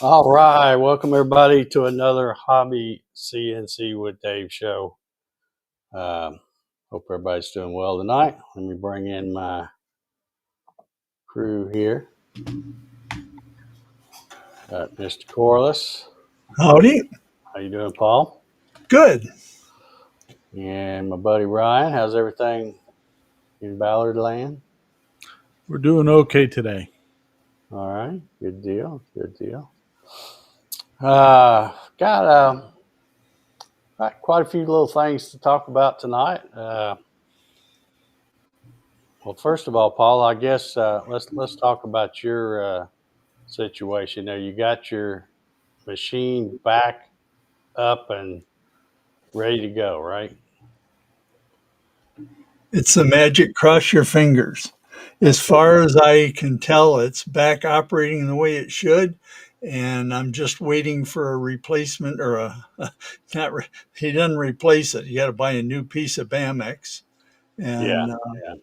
All right, welcome everybody to another Hobby CNC with Dave show. Hope everybody's doing well tonight. Let me bring in my crew here. Got Mr. Corliss. Howdy. How you doing, Paul? Good. And my buddy Ryan. How's everything in Ballard land? We're doing okay today. All right, good deal. Good deal. Got quite a few little things to talk about tonight. Well, first of all, Paul, I guess let's talk about your situation there. You got your machine back up and ready to go, right? It's the magic cross your fingers. As far as I can tell, it's back operating the way it should. And I'm just waiting for a replacement or he doesn't replace it. You got to buy a new piece of Bamex. Yeah, And yeah.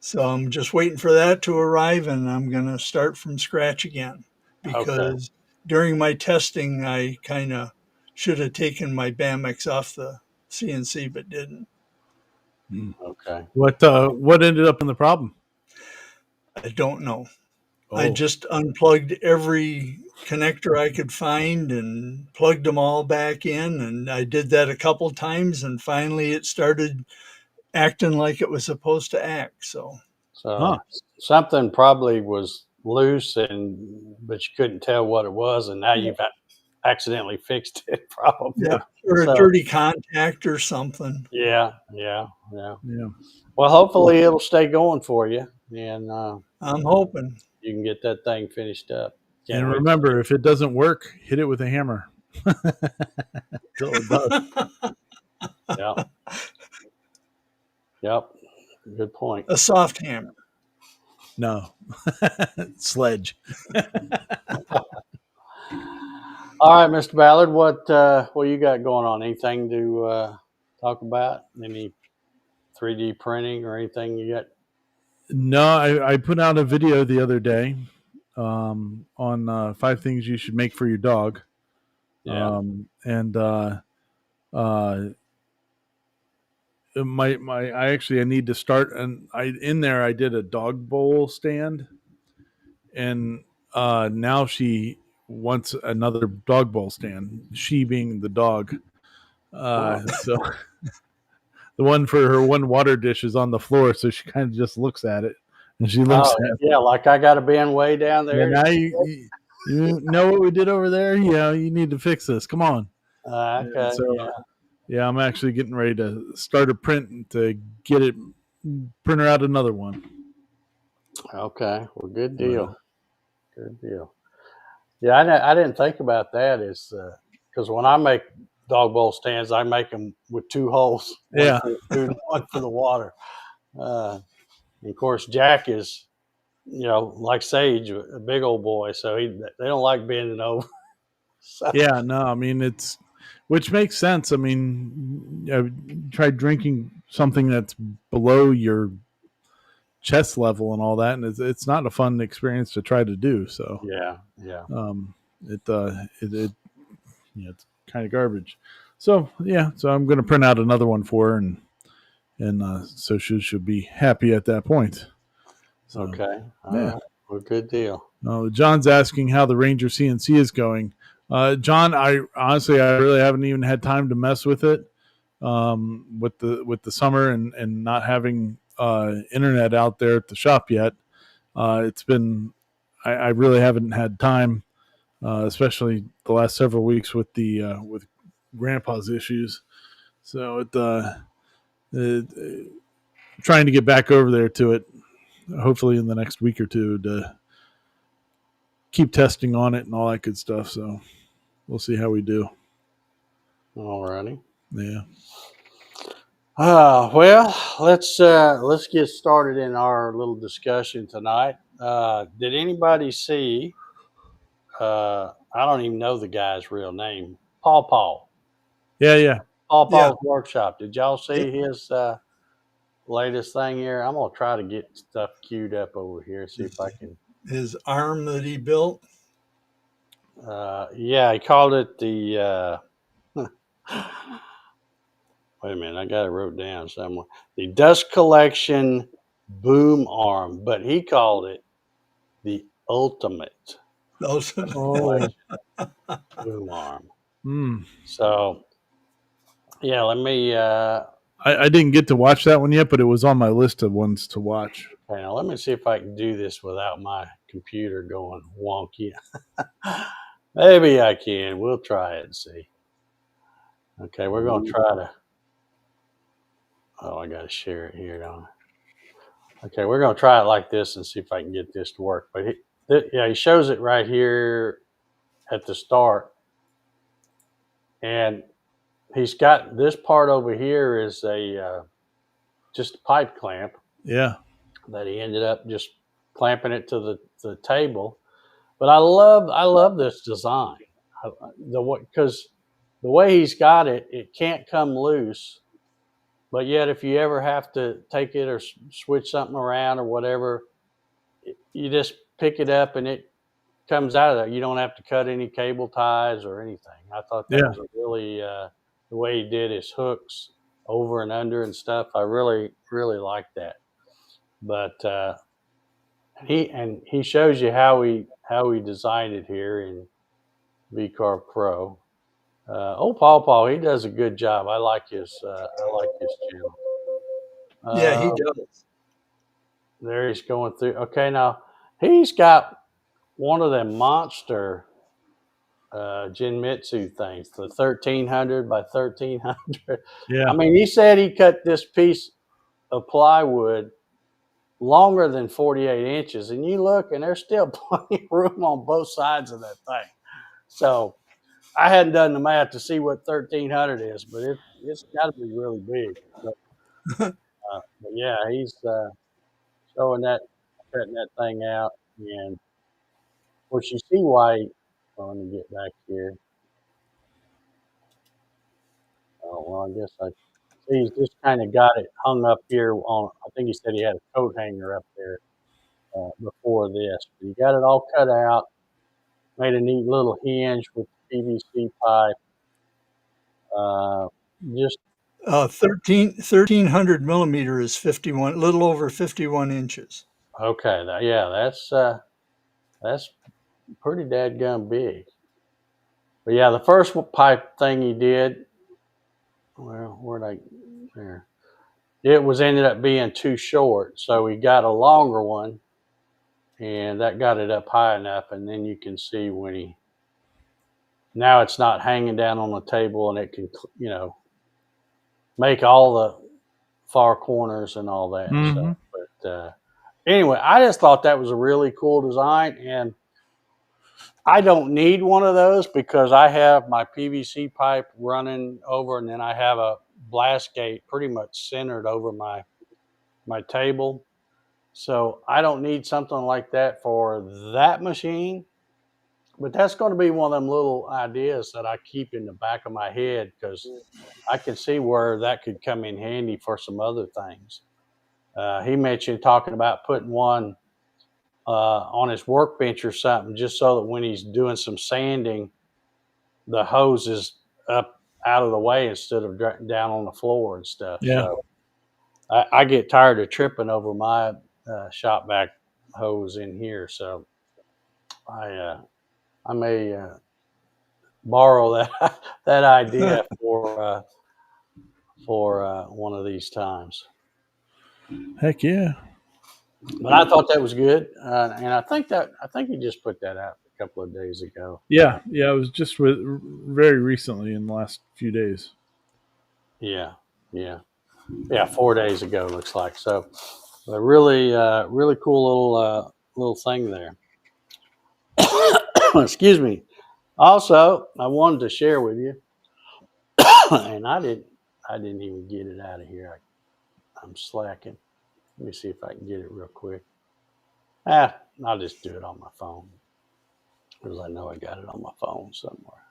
so I'm just waiting for that to arrive and I'm going to start from scratch again. Okay, Because during my testing, I kind of should have taken my Bamex off the CNC, but didn't. okay. What ended up in the problem? I don't know. I Oh, just unplugged every connector I could find and plugged them all back in. And I did that a couple times. And finally, it started acting like it was supposed to act. So, huh. So something probably was loose, but you couldn't tell what it was, and now you've accidentally fixed it, yeah, probably. or a So dirty contact or something. yeah. Yeah. Well, hopefully it'll stay going for you, and I'm hoping. you can get that thing finished up. Can't And wait. remember, if it doesn't work, hit it with a hammer. Till it does. Yeah. Yep. Good point. A soft hammer. No. Sledge. All right, Mr. Ballard, what you got going on? Anything to talk about? Any 3D printing or anything you got? No, I put out a video the other day on 5 things you should make for your dog. Yeah. And I need to start, and I did a dog bowl stand, and now she wants another dog bowl stand, she being the dog. So the one for her one water dish is on the floor, so she kind of just looks at it, and she looks Oh, at it. yeah. Like I got to bend way down Yeah, there. now you know what we did over there. Yeah, you need to fix this. Come on. And Okay. so Yeah. yeah, I'm actually getting ready to start a print to get it, print her out another one. Okay. Well, good But, deal. Good deal. Yeah, I didn't think about that. Is because when I make dog bowl stands, I make them with two holes, one yeah, for the food, one for the water. And of course, Jack is, like Sage, a big old boy, so they don't like bending over. So, yeah. No, I mean which makes sense. I mean, try drinking something that's below your chest level and all that, and it's not a fun experience to try to do. So, yeah, yeah. um, it's kind of garbage. So yeah, so I'm going to print out another one for her, and so she'll be happy at that point. So, Okay. All yeah. right. Well, good deal. John's asking how the Ranger CNC is going. John, I really haven't even had time to mess with it with the summer and not having internet out there at the shop yet. It's been I really haven't had time, especially the last several weeks with Grandpa's issues. So trying to get back over there to it, hopefully in the next week or two, to keep testing on it and all that good stuff. So we'll see how we do. All righty. Yeah. Well, let's get started in our little discussion tonight. Did anybody see? I don't even know the guy's real name. Paul. Yeah. Yeah. Yeah. Paul's workshop. Did y'all see his latest thing here? I'm gonna try to get stuff queued up over here. See if I can. His arm that he built. Yeah, he called it the. Wait a minute, I got it wrote down somewhere. The dust collection boom arm, but he called it the ultimate Those, dust Oh, collection boom arm. mm. So yeah, let me. I didn't get to watch that one yet, but it was on my list of ones to watch. Okay, now let me see if I can do this without my computer going wonky. Maybe I can. We'll try it and see. Okay, we're gonna try to. Oh, I gotta share it here, don't I? Okay, we're gonna try it like this and see if I can get this to work. But yeah, he shows it right here at the start, and he's got this part over here is a just a pipe clamp Yeah. that he ended up just clamping it to the table. But I love this design. Because the way he's got it, it can't come loose. But yet, if you ever have to take it or switch something around or whatever, you just pick it up and it comes out of there. You don't have to cut any cable ties or anything. I thought that Yeah. was a really the way he did his hooks over and under and stuff. I really like that. But he shows you how he designed it here in VCarve Pro. Paul, he does a good job. I like his channel. yeah, he Uh, does. there he's going through. Okay, now he's got one of them monster Jinmitsu things, the 1300 by 1300. Yeah. I mean, he said he cut this piece of plywood longer than 48 inches, and you look, and there's still plenty of room on both sides of that thing. So I hadn't done the math to see what 1300 is, but it's got to be really big. But yeah, he's showing that, cutting that thing out, and of course you see why. Well, let me get back here. Oh well, I guess I see he's just kind of got it hung up here on. I think he said he had a coat hanger up there before this. But he got it all cut out, made a neat little hinge with PVC pipe. Uh, just 1300 millimeter is 51, a little over 51 inches. okay. Yeah, that's pretty dadgum big. But yeah, the first pipe thing he did, well, where'd I there? It was ended up being too short, so he got a longer one, and that got it up high enough. And then you can see when he now it's not hanging down on the table, and it can make all the far corners and all that Mm-hmm. stuff. But anyway, I just thought that was a really cool design, and I don't need one of those because I have my PVC pipe running over, and then I have a blast gate pretty much centered over my table. So I don't need something like that for that machine. But that's going to be one of them little ideas that I keep in the back of my head because I can see where that could come in handy for some other things. He mentioned talking about putting one on his workbench or something, just so that when he's doing some sanding, the hose is up out of the way instead of down on the floor and stuff. Yeah. So I get tired of tripping over my shop vac hose in here. So I may borrow that that idea for one of these times. Heck yeah. But I thought that was good, and I think he just put that out a couple of days ago. Yeah. Yeah. It was just very recently in the last few days. Yeah, yeah, yeah. 4 days ago, looks like. So, a really cool little thing there. Excuse me. Also, I wanted to share with you, and I didn't even get it out of here. I'm slacking. Let me see if I can get it real quick. I'll just do it on my phone because I know I got it on my phone somewhere.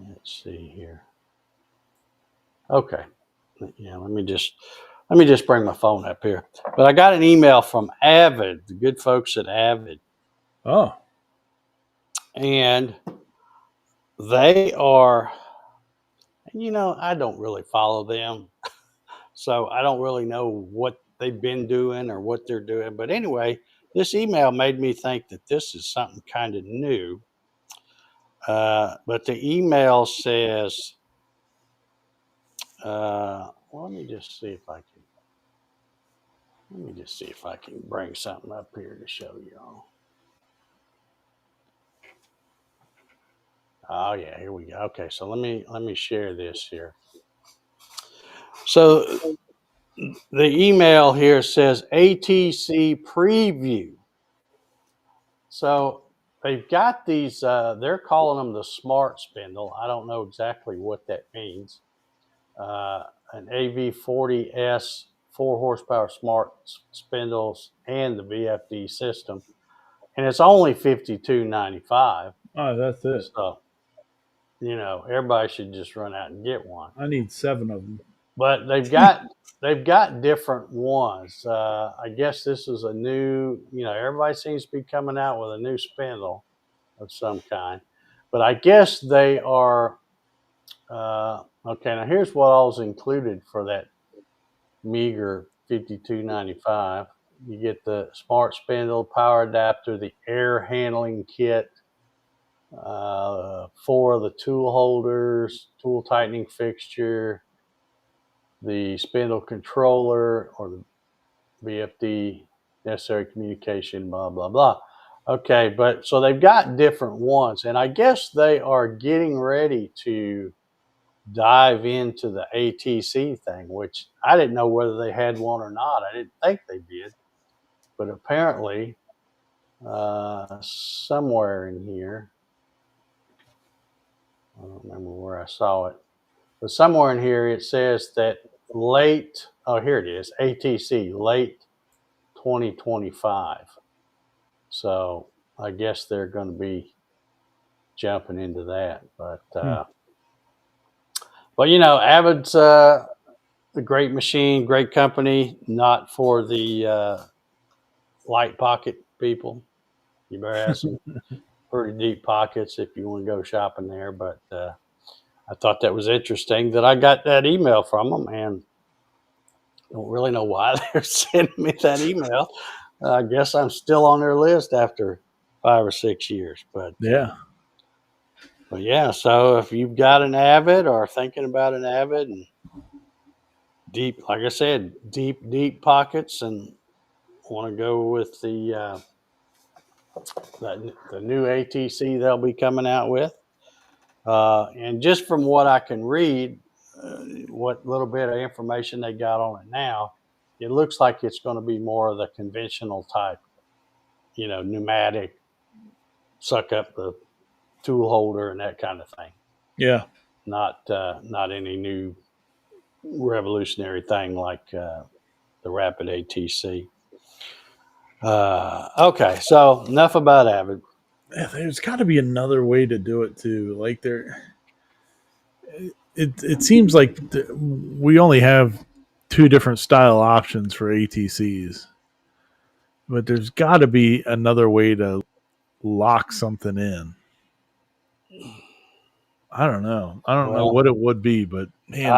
Let's see here. Okay. Yeah, let me just bring my phone up here. But I got an email from Avid, the good folks at Avid. Oh. and they are, I don't really follow them, so I don't really know what they've been doing or what they're doing. But anyway, this email made me think that this is something kind of new. But the email says, let me just see if I can. Let me just see if I can bring something up here to show you all. Oh yeah, here we go. Okay, so let me share this here. So the email here says ATC preview. So they've got these. They're calling them the smart spindle. I don't know exactly what that means. An AV40S 4 horsepower smart spindles and the VFD system, and it's only $52.95. Oh, that's it. So everybody should just run out and get one. I need 7 of them. But they've got different ones. I guess this is a new. Everybody seems to be coming out with a new spindle of some kind. But I guess they are. Okay, now here's what all's included for that meager $52.95. You get the smart spindle, power adapter, the air handling kit, 4 of the tool holders, tool tightening fixture, the spindle controller or the VFD, necessary communication, blah, blah, blah. Okay, but so they've got different ones, and I guess they are getting ready to dive into the ATC thing, which I didn't know whether they had one or not. I didn't think they did, but apparently somewhere in here, I don't remember where I saw it, but somewhere in here it says that here it is, ATC, late 2025. So I guess they're going to be jumping into that. But Avid's a great machine, great company, not for the light pocket people. You better have some pretty deep pockets if you want to go shopping there. But I thought that was interesting that I got that email from them, and don't really know why they're sending me that email. I guess I'm still on their list after 5 or 6 years. But Yeah. yeah, so if you've got an Avid or thinking about an Avid and deep, like I said, deep pockets, and want to go with the new ATC they'll be coming out with, and just from what I can read, what little bit of information they got on it now, it looks like it's going to be more of the conventional type, pneumatic, suck up the tool holder and that kind of thing. Yeah. Not any new revolutionary thing like the Rapid ATC. Okay, so enough about Avid. There's got to be another way to do it too. Like it seems like we only have 2 different style options for ATCs, but there's got to be another way to lock something in. I don't know. I don't know what it would be, but man,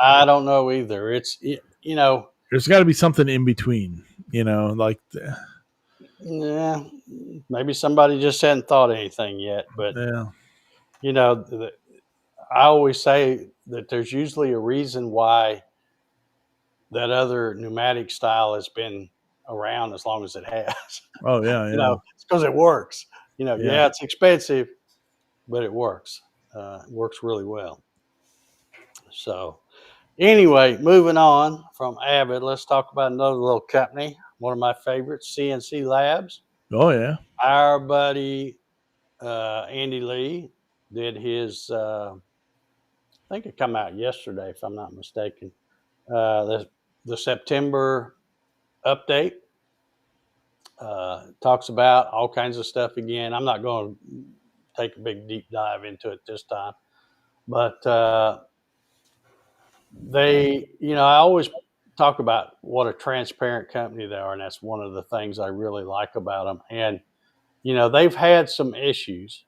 I don't know either. It's there's got to be something in between. Like yeah, maybe somebody just hadn't thought of anything yet. But yeah, I always say that there's usually a reason why that other pneumatic style has been around as long as it has. oh yeah, It's because it works. Yeah. It's expensive, but it works. It works really well. So anyway, moving on from Avid, let's talk about another little company, one of my favorites, CNC Labs. Oh yeah. Our buddy Andy Lee did his, I think it came out yesterday, if I'm not mistaken, the September update. Talks about all kinds of stuff again. I'm not going to take a big deep dive into it this time, but I always talk about what a transparent company they are, and that's one of the things I really like about them. And they've had some issues,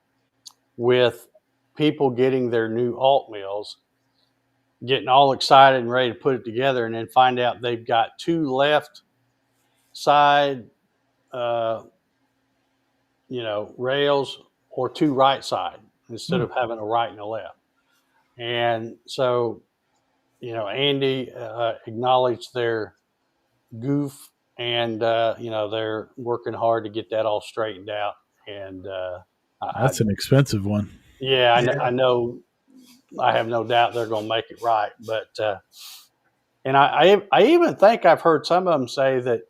with people getting their new alt mills, getting all excited and ready to put it together, and then find out they've got two left side, uh, rails, or two right side instead of having a right and a left. And so, Andy acknowledged their goof, and they're working hard to get that all straightened out. And That's an expensive one. yeah, Yeah. I know. I have no doubt they're going to make it right. But and I even think I've heard some of them say that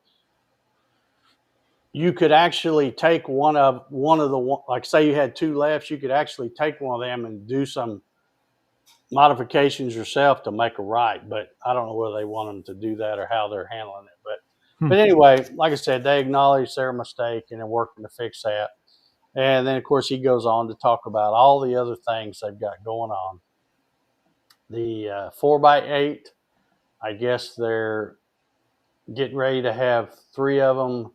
you could actually take one of the, like, say you had two lefts, you could actually take one of them and do some modifications yourself to make a right. But I don't know whether they want them to do that or how they're handling it. But anyway, like I said, they acknowledge their mistake and they're working to fix that. And then, of course, he goes on to talk about all the other things they've got going on. The 4x8, I guess they're getting ready to have three of them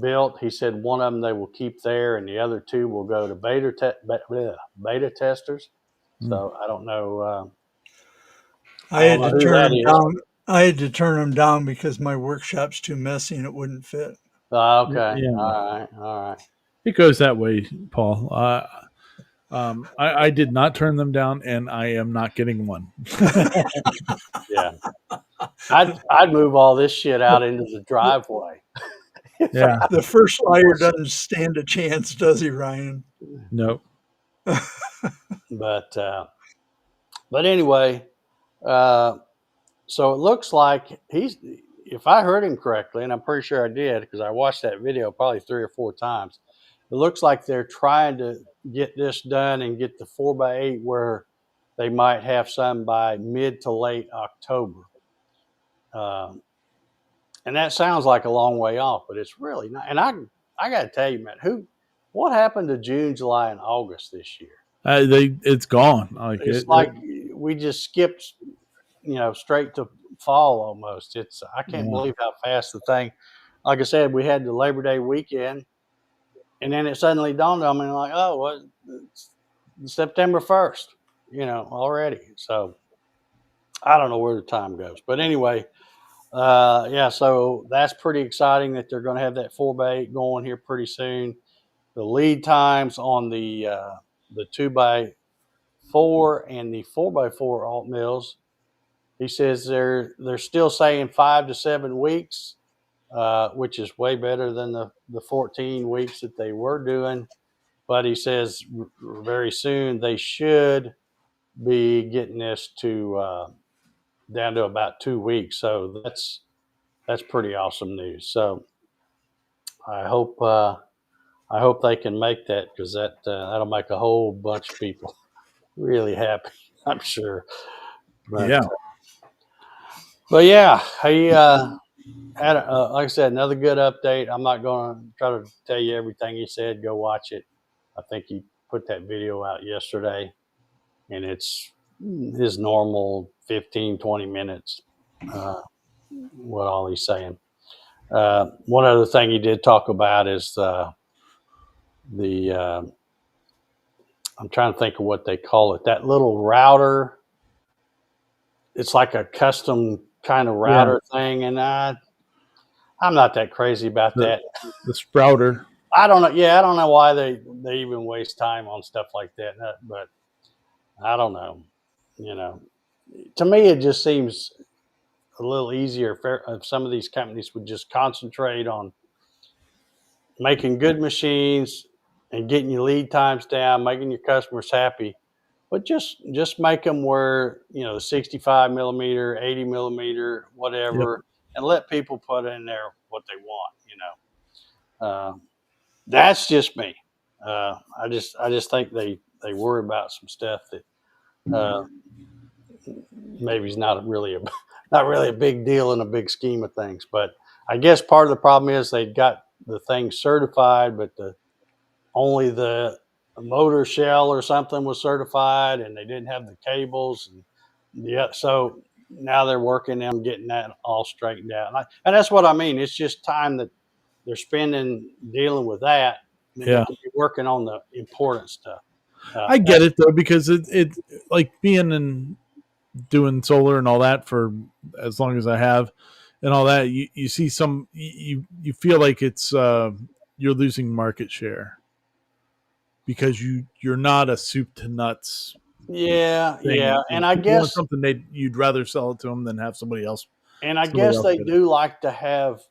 built. He said one of them they will keep there, and the other two will go to beta testers. So I don't know. I had to who turn that them is. down. I had to turn them down because my workshop's too messy and it wouldn't fit. Okay. Yeah. All right. It goes that way, Paul. I did not turn them down, and I am not getting one. Yeah. I'd move all this shit out into the driveway. Yeah. The first liar doesn't stand a chance, does he, Ryan? No. But anyway, so it looks like if I heard him correctly, and I'm pretty sure I did because I watched that video probably 3 or 4 times, it looks like they're trying to get this done and get the 4x8 where they might have some by mid to late October. And that sounds like a long way off, but it's really not. And I got to tell you, man, what happened to June, July, and August this year? It's gone. It's like we just skipped, straight to fall almost. I can't believe how fast the thing. Like I said, we had the Labor Day weekend, and then it suddenly dawned on me, like, oh, well, it's September 1st, already. So I don't know where the time goes, but anyway, yeah. So that's pretty exciting that they're going to have that 4x8 going here pretty soon. The lead times on the 2x4 and the 4x4 alt mills, he says they're still saying 5 to 7 weeks, which is way better than the 14 weeks that they were doing. But he says very soon they should be getting this to down to about 2 weeks. So that's pretty awesome news. So I hope they can make that, because that'll make a whole bunch of people really happy, I'm sure. But, yeah. But yeah, he had, like I said, another good update. I'm not going to try to tell you everything he said. Go watch it. I think he put that video out yesterday, and it's his normal 15, 20 minutes, what all he's saying. One other thing he did talk about is the I'm trying to think of what they call it. That little router. It's like a custom kind of router thing, and I'm not that crazy about that. The sprouter. I don't know. Yeah, I don't know why they even waste time on stuff like that. But I don't know. To me, it just seems a little easier if some of these companies would just concentrate on making good machines and getting your lead times down, making your customers happy. But just make them where, the 65 millimeter, 80 millimeter, whatever, and let people put in there what they want. That's just me. I just think they worry about some stuff that maybe is not really a big deal in a big scheme of things. But I guess part of the problem is they got the thing certified, but only the motor shell or something was certified, and they didn't have the cables. And so now they're working on getting that all straightened out. And that's what I mean. It's just time that they're spending dealing with that. They could be working on the important stuff. I get it though, because it like being in doing solar and all that for as long as I have and all that, you see you feel like it's you're losing market share because you're not a soup to nuts Yeah, thing. yeah, and I People want guess something you'd rather sell it to them than have somebody else they get it. do like to have,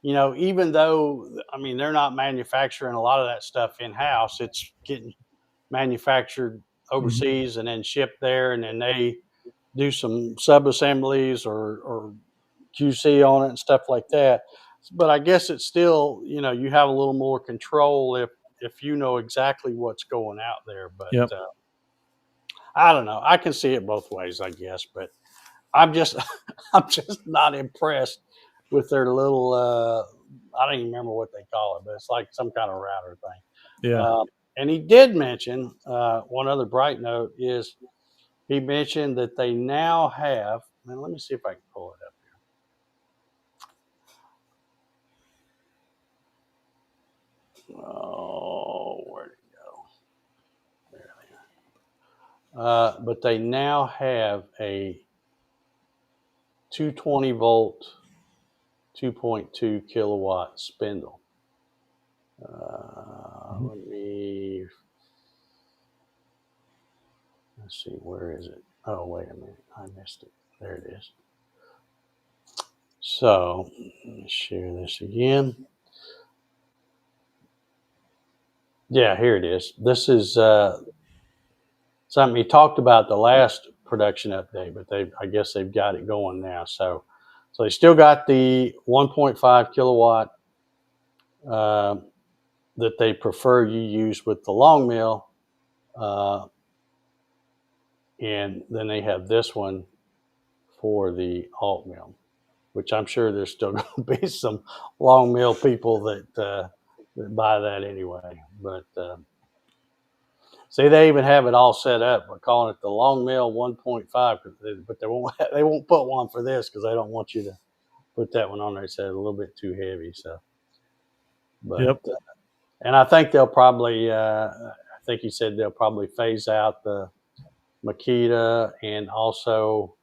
even though I mean they're not manufacturing a lot of that stuff in house. It's getting manufactured Mhm. overseas and then shipped there, and then they do some sub assemblies or QC on it and stuff like that. But I guess it's still, you have a little more control if you know exactly what's going out there. But Yep. I don't know. I can see it both ways, I guess. But I'm just I'm just not impressed with their little. I don't even remember what they call it, but it's like some kind of router thing. Yeah. And he did mention one other bright note is he mentioned that they now have. Man, let me see if I can pull it up. Oh, where'd it go? There they are. But they now have a 220-volt, 2.2 kilowatt spindle. Mhm. Let's see, where is it? Oh, wait a minute. I missed it. There it is. So, let me share this again. Yeah, here it is. This is something he talked about the last production update, but I guess they've got it going now. So they still got the 1.5 kilowatt uh, that they prefer you use with the long mill, uh, and then they have this one for the alt mill, which I'm sure there's still going to be some long mill people that buy that anyway. But see, they even have it all set up. We're calling it the long mill 1.5, but they won't put one for this because they don't want you to put that one on there. It said a little bit too heavy. So, but Yep. and I think they'll probably. I think he said they'll probably phase out the Makita, and also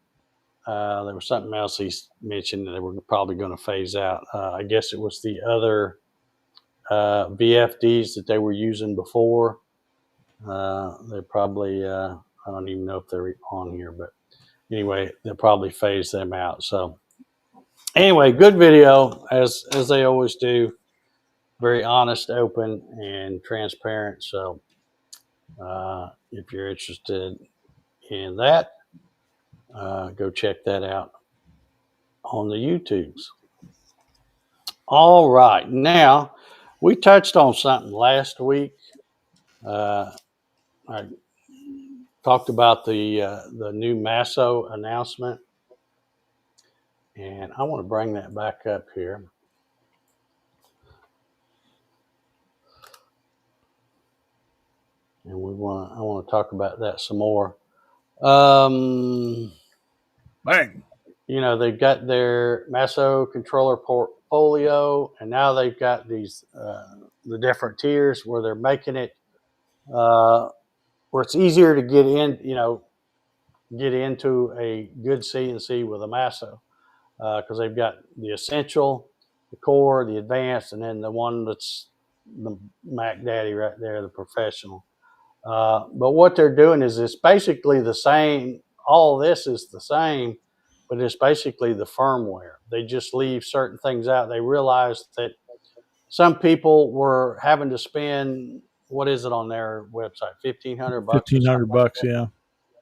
there was something else he mentioned that they were probably going to phase out. I guess it was the other VFDs that they were using before. They probably. I don't even know if they're on here, but anyway, they'll probably phase them out. So anyway, good video as they always do. Very honest, open, and transparent. So if you're interested in that, go check that out on the YouTubes. All right, now we touched on something last week. I talked about the new Masso announcement, and I want to bring that back up here. And I want to talk about that some more. Bang. They've got their Masso controller portfolio, and now they've got these the different tiers where they're making it where it's easier to get into a good CNC with a Masso because they've got the essential, the core, the advanced, and then the one that's the Mac Daddy right there, the professional. But what they're doing is it's basically the same. All this is the same, but it's basically the firmware. They just leave certain things out. They realized that some people were having to spend, what is it on their website, $1,500 or something like $1,500.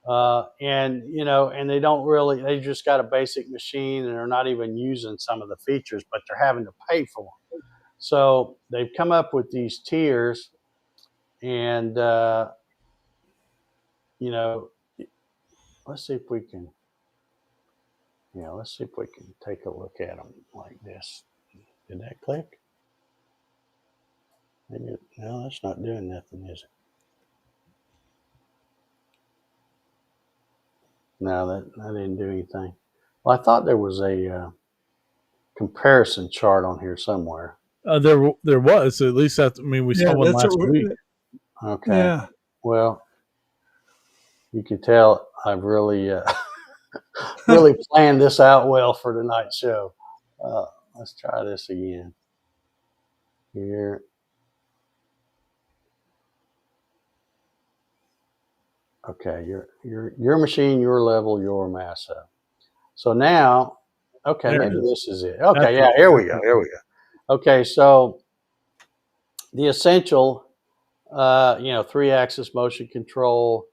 Yeah. and they don't really, they just got a basic machine and they're not even using some of the features, but they're having to pay for them. So they've come up with these tiers, and you know let's see if we can take a look at them like this. Did that click? Maybe no, that's not doing nothing, is it? No, that didn't do anything. Well, I thought there was a comparison chart on here somewhere. There was, at least that. I mean, we saw Yeah, one that's last week. Okay. yeah. Well, You can tell I've really really planned this out well for tonight's show. Let's try this again here. Okay, your machine, your level, your Masso. So now, okay, There it maybe is. this is it. Okay, That's yeah, it. here we go. Here we go. Okay, so the essential, 3-axis motion control,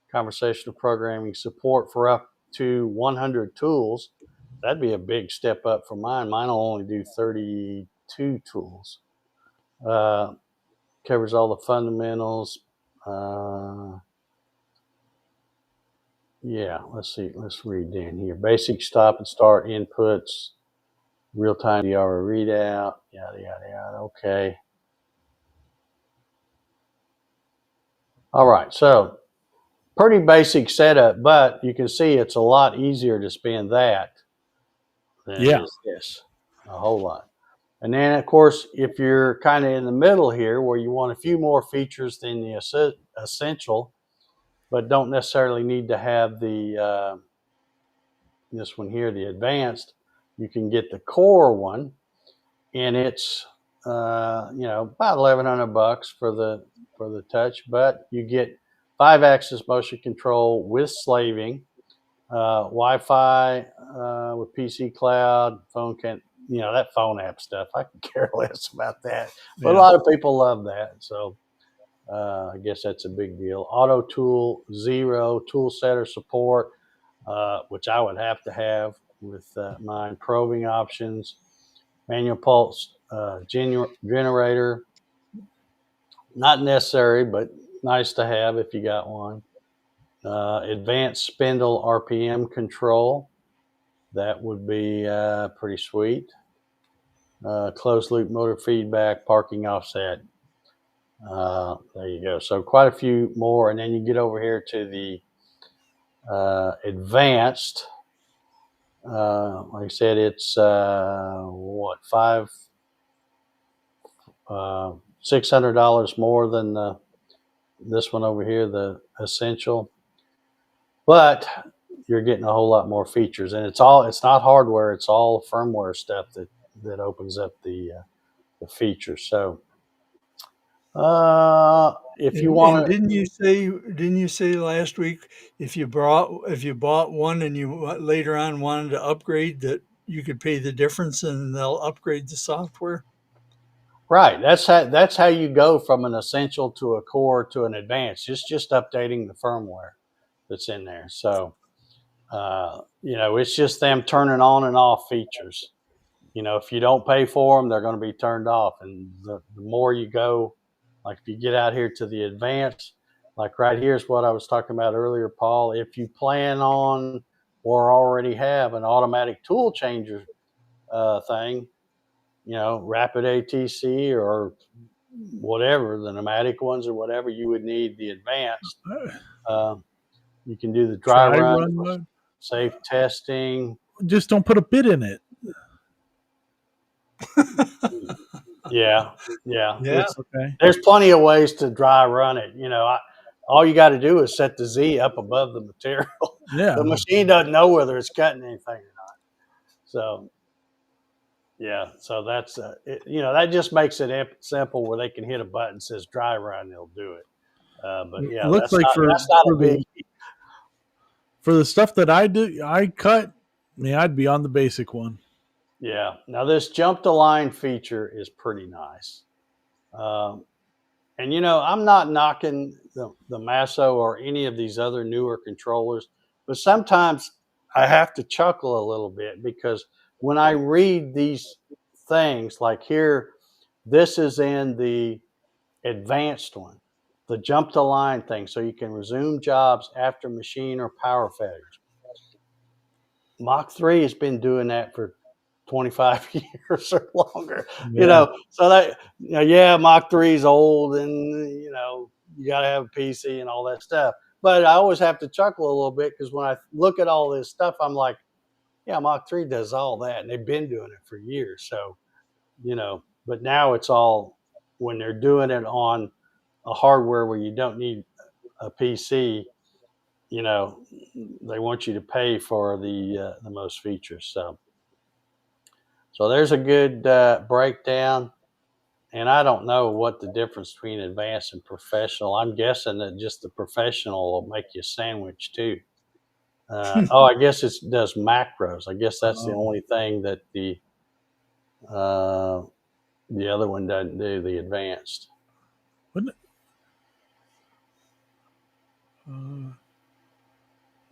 conversational programming, support for up to 100 tools. That'd be a big step up for mine. Mine will only do 32 tools. Covers all the fundamentals. Yeah, let's see. Let's read down here. Basic stop and start inputs, real-time DR readout, yada, yada, yada. Okay. All right. So pretty basic setup, but you can see it's a lot easier to spin that than it Yeah. is this. A whole lot. And then, of course, if you're kind of in the middle here where you want a few more features than the essential, but don't necessarily need to have the this one here, the advanced, you can get the core one, and it's about $1,100 for the touch, but you get 5-axis motion control with slaving, Wi-Fi with PC Cloud, phone can that phone app stuff. I can care less about that, but a Yeah. lot of people love that, so I guess that's a big deal. Auto Tool 0 tool setter support, which I would have to have with mine. Probing options, manual pulse generator, not necessary, but nice to have if you got one. Advanced spindle RPM control, that would be pretty sweet. Closed loop motor feedback, parking offset. There you go. So quite a few more, and then you get over here to the advanced. Like I said, it's $600 more than this one over here, the essential, but you're getting a whole lot more features, and it's not hardware, it's all firmware stuff that opens up the features. So if you And want to, didn't you say last week if you bought one and you later on wanted to upgrade that you could pay the difference and they'll upgrade the software? right, that's how you go from an essential to a core to an advanced. It's just updating the firmware that's in there. So it's just them turning on and off features. If you don't pay for them, they're going to be turned off. And the more you go, like if you get out here to the advanced, like right here is what I was talking about earlier, Paul. If you plan on or already have an automatic tool changer thing, rapid ATC or whatever, the pneumatic ones or whatever, you would need the advanced. Uh, you can do the dry Try run run for mode. safe testing. Just don't put a bit in it. Yeah, yeah. Yeah. Okay. There's plenty of ways to dry run it. All you got to do is set the Z up above the material. Yeah. The machine doesn't know whether it's cutting anything or not. So yeah, so that's that just makes it simple where they can hit a button that says dry run, they'll do it. But It yeah, looks that's like not a big. for the stuff that I cut, I'd be on the basic one. Yeah. Now this jump to line feature is pretty nice. And I'm not knocking the Masso or any of these other newer controllers, but sometimes I have to chuckle a little bit because when I read these things, like here, this is in the advanced one, the jump to line thing, so you can resume jobs after machine or power failures. Mach 3 has been doing that for 25 years or longer, Yeah. so that, yeah, Mach 3 is old and, you got to have a PC and all that stuff. But I always have to chuckle a little bit because when I look at all this stuff, I'm like, yeah, Mach 3 does all that and they've been doing it for years. So, but now it's all when they're doing it on a hardware where you don't need a PC, you know, they want you to pay for the most features. So there's a good breakdown. And I don't know what the difference between advanced and professional. I'm guessing that just the professional will make you a sandwich too. I guess it does macros. I guess that's the Oh, only thing that uh, the other one doesn't do, the advanced. wouldn't it?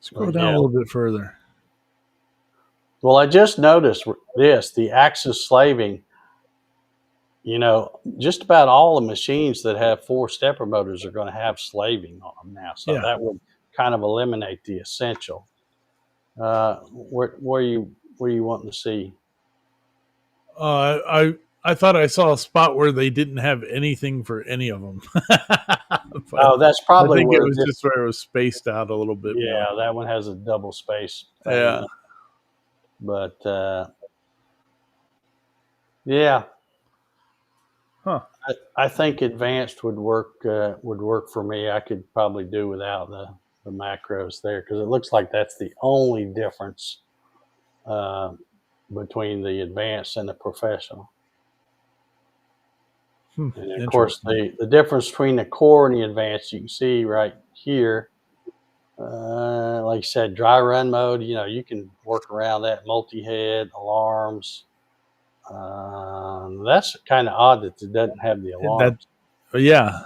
Scroll But down a yeah. little bit further. Well, I just noticed this, the axis slaving, you know, just about all the machines that have 4 stepper motors are going to have slaving on them now. So Yeah. that would kind of eliminate the essential. Where you wanting to see? I thought I saw a spot where they didn't have anything for any of them, but Oh, that's I probably think it where was this. just where it was spaced out a little bit more. Yeah, that one has a double space thing in Yeah. it. But yeah, Huh. I think advanced would work for me. I could probably do without the macros there because it looks like that's the only difference uh, between the advanced and the professional. And of course, Interesting. the difference between the core and the advanced, you can see right here. Like you said, dry run mode, you know, you can work around that multi-head, alarms. That's kind of odd that it doesn't have the That alarms. yeah.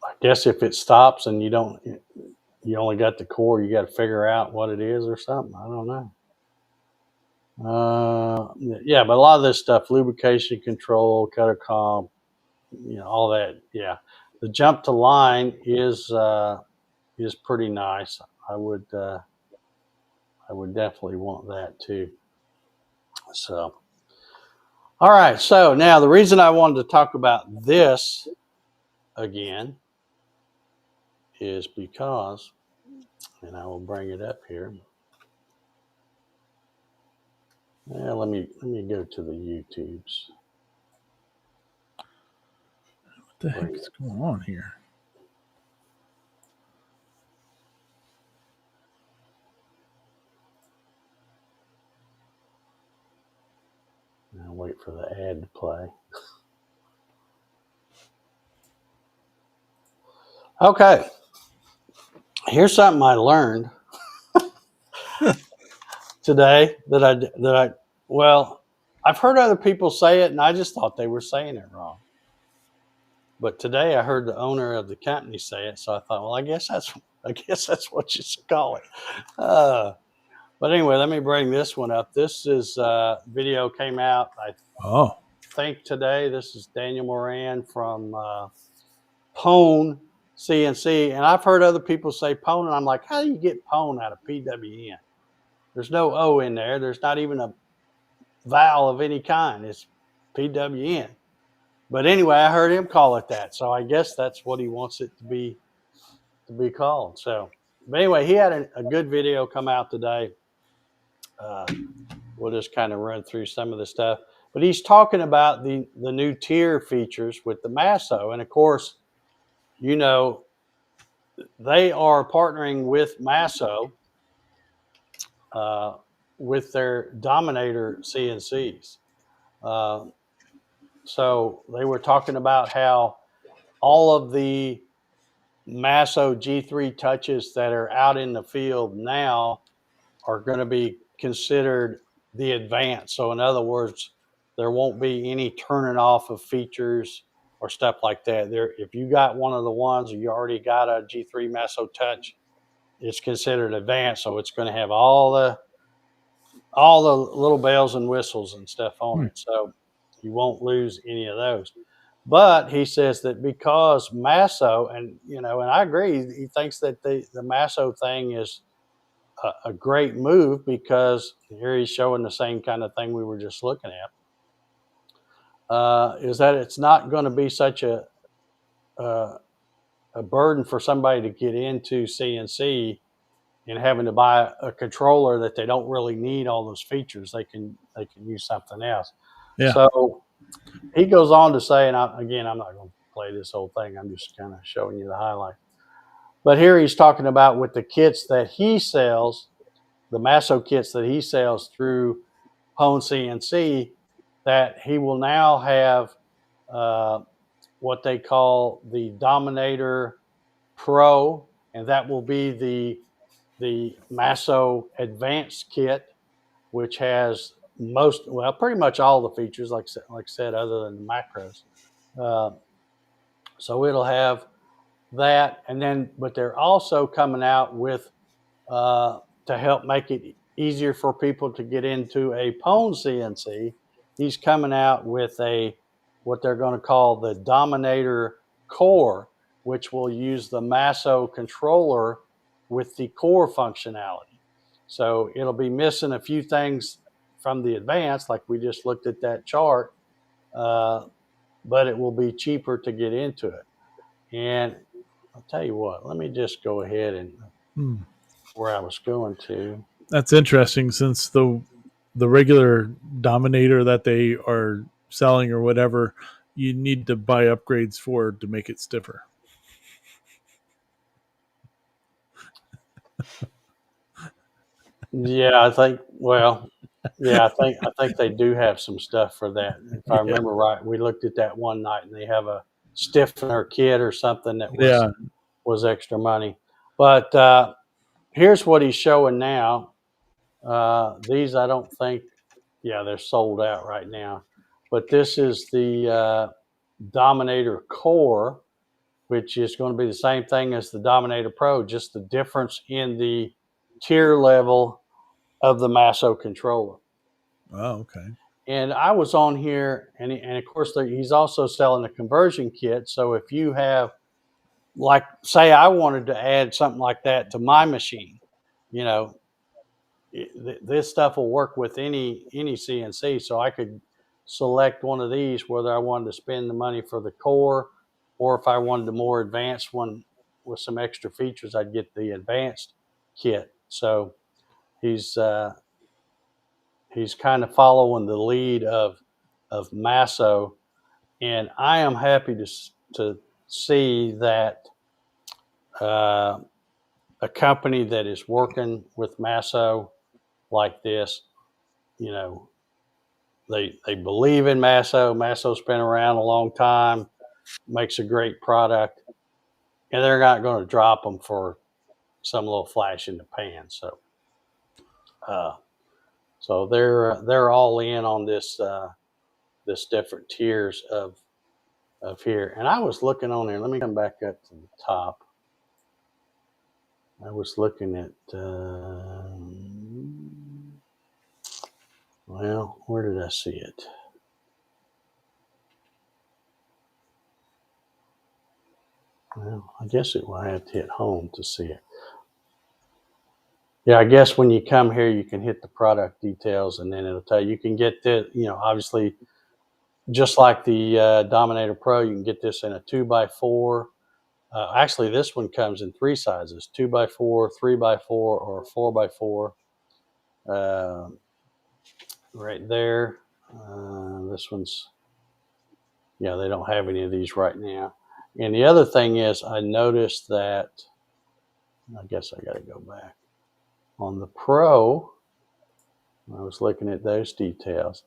I guess if it stops and you only got the core, you got to figure out what it is or something. I don't know. Yeah, but a lot of this stuff, lubrication control, cutter comp, you know, all that. Yeah, the jump to line is pretty nice. I would definitely want that too. So, all right. So now the reason I wanted to talk about this again is because, and I will bring it up here. Yeah, let me go to the YouTubes. What the Bring heck is going on here? I'll wait for the ad to play. Okay, here's something I learned today well, I've heard other people say it, and I just thought they were saying it wrong. But today I heard the owner of the company say it, so I thought, well, I guess that's what you should call it. But anyway, let me bring this one up. This is video came out, I Oh, think today. This is Daniel Moran from PwnCNC, and I've heard other people say Pwn, and I'm like, how do you get Pwn out of PWN? There's no O in there. There's not even a vowel of any kind. It's PWN. But anyway, I heard him call it that, so I guess that's what he wants it to be called. So, but anyway, he had a good video come out today. We'll just kind of run through some of the stuff. But he's talking about the new tier features with the Masso, and of course, you know, they are partnering with Masso with their Dominator CNCs. Uh, so they were talking about how all of the Masso G3 touches that are out in the field now are going to be considered the advanced. So in other words, there won't be any turning off of features or stuff like that. There, if you got one of the ones or you already got a G3 Masso Touch, it's considered advanced. So it's going to have all the little bells and whistles and stuff on it. So you won't lose any of those. But he says that because Masso, and you know, and I agree, he thinks that the Masso thing is a great move because here he's showing the same kind of thing we were just looking at. Is that it's not going to be such uh, a burden for somebody to get into CNC and having to buy a controller that they don't really need all those features. They can use something else. yeah. So he goes on to say, and I'm not going to play this whole thing. I'm just kind of showing you the highlight. But here he's talking about with the kits that he sells, the Masso kits that he sells through PwnCNC, that he will now have what they call the Dominator Pro, and that will be the Masso Advanced kit, which has pretty much all the features, like I said, other than the macros. So it'll have that, and then but they're also coming out with to help make it easier for people to get into a PwnCNC. He's coming out with what they're going to call the Dominator Core, which will use the Masso controller with the core functionality. So it'll be missing a few things from the advanced, like we just looked at that chart, but it will be cheaper to get into it. And I'll tell you what, let me just go ahead and where I was going to. That's interesting, since the regular Dominator that they are selling or whatever, you need to buy upgrades for to make it stiffer. Yeah, I think. Well, yeah, I think they do have some stuff for that. If I remember right, we looked at that one night, and they have a stiffener kit or something that was extra money. But here's what he's showing now. These I don't think. Yeah, they're sold out right now. But this is the Dominator Core, which is going to be the same thing as the Dominator Pro, just the difference in the tier level of the Masso controller. Oh, okay. And I was on here, and of course, he's also selling a conversion kit. So if you have, like, say I wanted to add something like that to my machine, you know, this stuff will work with any CNC. So I could select one of these, whether I wanted to spend the money for the core, or if I wanted a more advanced one with some extra features, I'd get the advanced kit. So he's kind of following the lead of Masso, and I am happy to see that a company that is working with Masso like this, you know, they believe in Masso. Masso's been around a long time, makes a great product, and they're not going to drop them for some little flash in the pan. So they're all in on this different tiers of here. And I was looking on there. Let me come back up to the top. I was looking at well, where did I see it? Well, I guess it will have to hit home to see it. Yeah, I guess when you come here, you can hit the product details, and then it'll tell you. You can get this, obviously, just like the Dominator Pro, you can get this in a 2x4. Actually, this one comes in 3 sizes: 2x4, 3x4, or 4x4. Right there. This one's, yeah, they don't have any of these right now. And the other thing is, I noticed that, I guess I got to go back. On the Pro, I was looking at those details.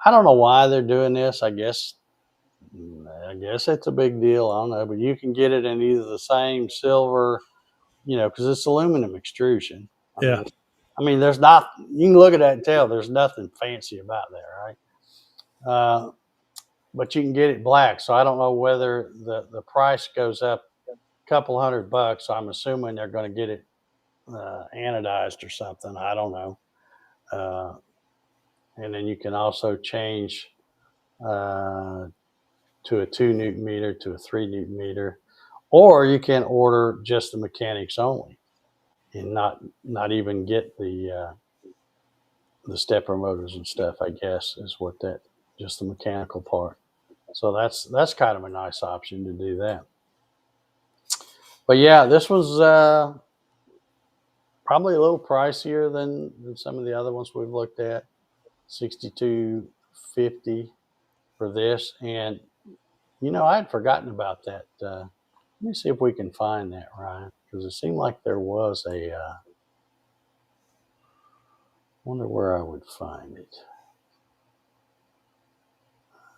I don't know why they're doing this. I guess it's a big deal. I don't know, but you can get it in either the same silver, because it's aluminum extrusion. I mean, there's not. You can look at that and tell there's nothing fancy about that, right? But you can get it black. So I don't know whether the price goes up a couple $100. So I'm assuming they're going to get it anodized or something. I don't know. And then you can also change to a 2 Newton meter to a 3 Newton meter, or you can order just the mechanics only and not even get the stepper motors and stuff. I guess is what that, just the mechanical part. So that's kind of a nice option to do that. But yeah, this was probably a little pricier than some of the other ones we've looked at. $62.50 for this, and I'd forgotten about that. Let me see if we can find that, Ryan, because it seemed like there was a. Wonder where I would find it.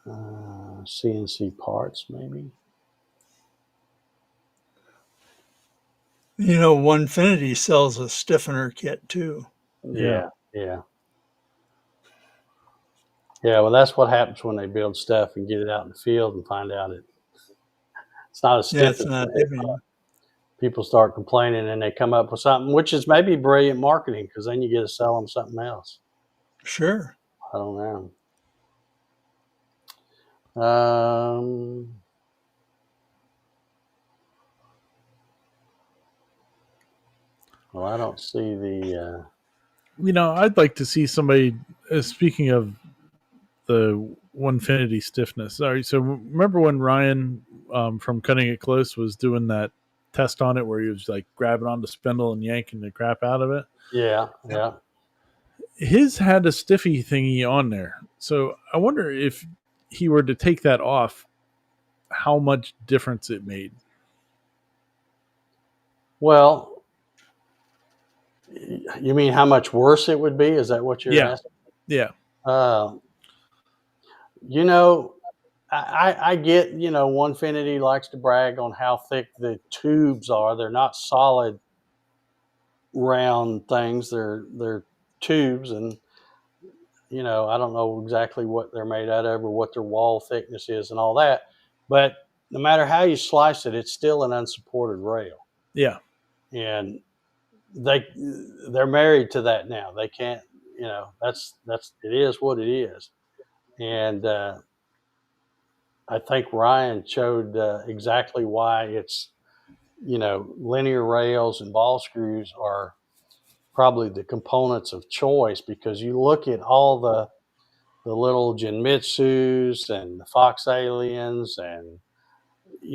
CNC parts, maybe. You know, OneFinity sells a stiffener kit too. Yeah, yeah. Yeah, well, that's what happens when they build stuff and get it out in the field and find out it's not as Yeah, stiff it's as not what they heavy. thought. People start complaining and they come up with something, which is maybe brilliant marketing because then you get to sell them something else. Sure. I don't know. Well, I don't see the. I'd like to see somebody. Speaking of the OneFinity stiffness. Sorry, so remember when Ryan from Cutting It Close was doing that test on it, where he was like grabbing on the spindle and yanking the crap out of it? Yeah, yeah. His had a stiffy thingy on there, so I wonder if he were to take that off, how much difference it made. Well, you mean how much worse it would be? Is that what you're Yeah, asking? yeah, Uh, you know, I get, OneFinity likes to brag on how thick the tubes are. They're not solid round things. They're tubes, and I don't know exactly what they're made out of or what their wall thickness is and all that. But no matter how you slice it, it's still an unsupported rail, yeah, and they're married to that now. They can't, that's it is what it is, and I think Ryan showed exactly why it's linear rails and ball screws are probably the components of choice because you look at all the little Genmitsus and the Fox Aliens and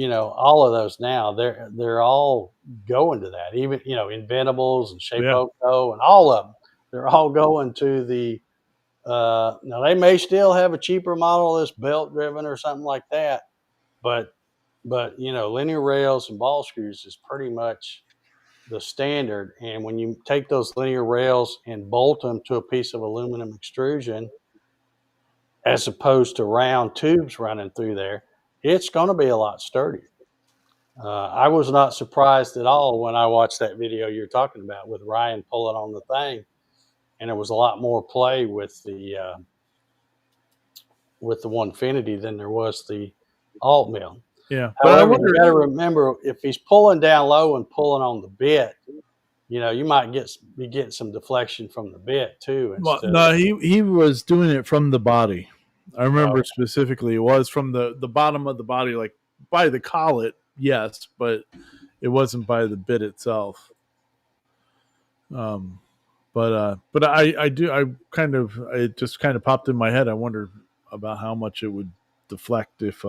all of those now they're all going to that. Even Inventables and yeah, Shapeoko and all of them, they're all going to the now they may still have a cheaper model that's belt driven or something like that, but linear rails and ball screws is pretty much the standard. And when you take those linear rails and bolt them to a piece of aluminum extrusion, as opposed to round tubes running through there, it's going to be a lot sturdier. I was not surprised at all when I watched that video you're talking about with Ryan pulling on the thing, and there was a lot more play with the OneFinity than there was the alt mill. yeah. But I However, you wonder. got to remember if he's pulling down low and pulling on the bit, you might be getting some deflection from the bit too Well, instead of. no, he was doing it from the body. I remember Oh, specifically it was from the bottom of the body, like by the collet, yes, but it wasn't by the bit itself. Um, but it just kind of popped in my head. I wonder about how much it would deflect if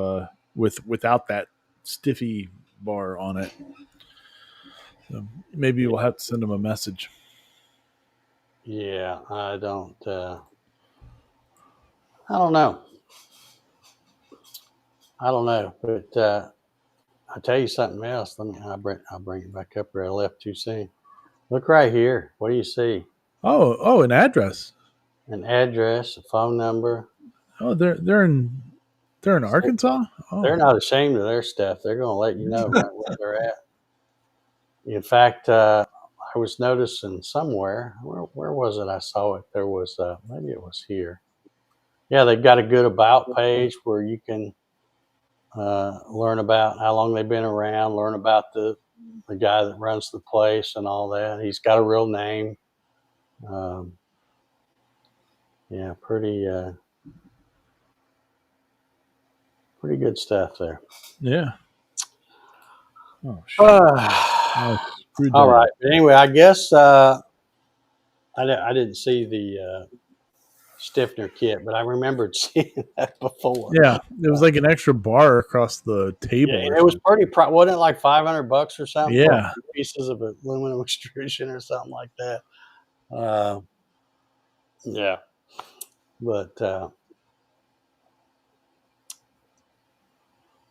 without that stiffy bar on it. So maybe we'll have to send him a message. yeah, I don't know. I don't know, but I'll tell you something else. I'll bring it back up here. I left too soon. Look right here. What do you see? Oh, an address. An address, a phone number. Oh, they're in Arkansas. They're Oh, not ashamed of their stuff. They're going to let you know right where they're at. In fact, I was noticing somewhere. Where was it? I saw it. There was maybe it was here. Yeah, they've got a good about page where you can learn about how long they've been around, learn about the guy that runs the place and all that. He's got a real name. Um, yeah, pretty good stuff there. yeah. Oh, shit. I screwed All that right. up. But anyway, I guess I didn't see the stiffener kit, but I remembered seeing that before. Yeah, it was like an extra bar across the Yeah, table and or it was something. pretty. Wasn't it like $500 or something for a Yeah, few pieces of aluminum extrusion or something like that? Uh, yeah, but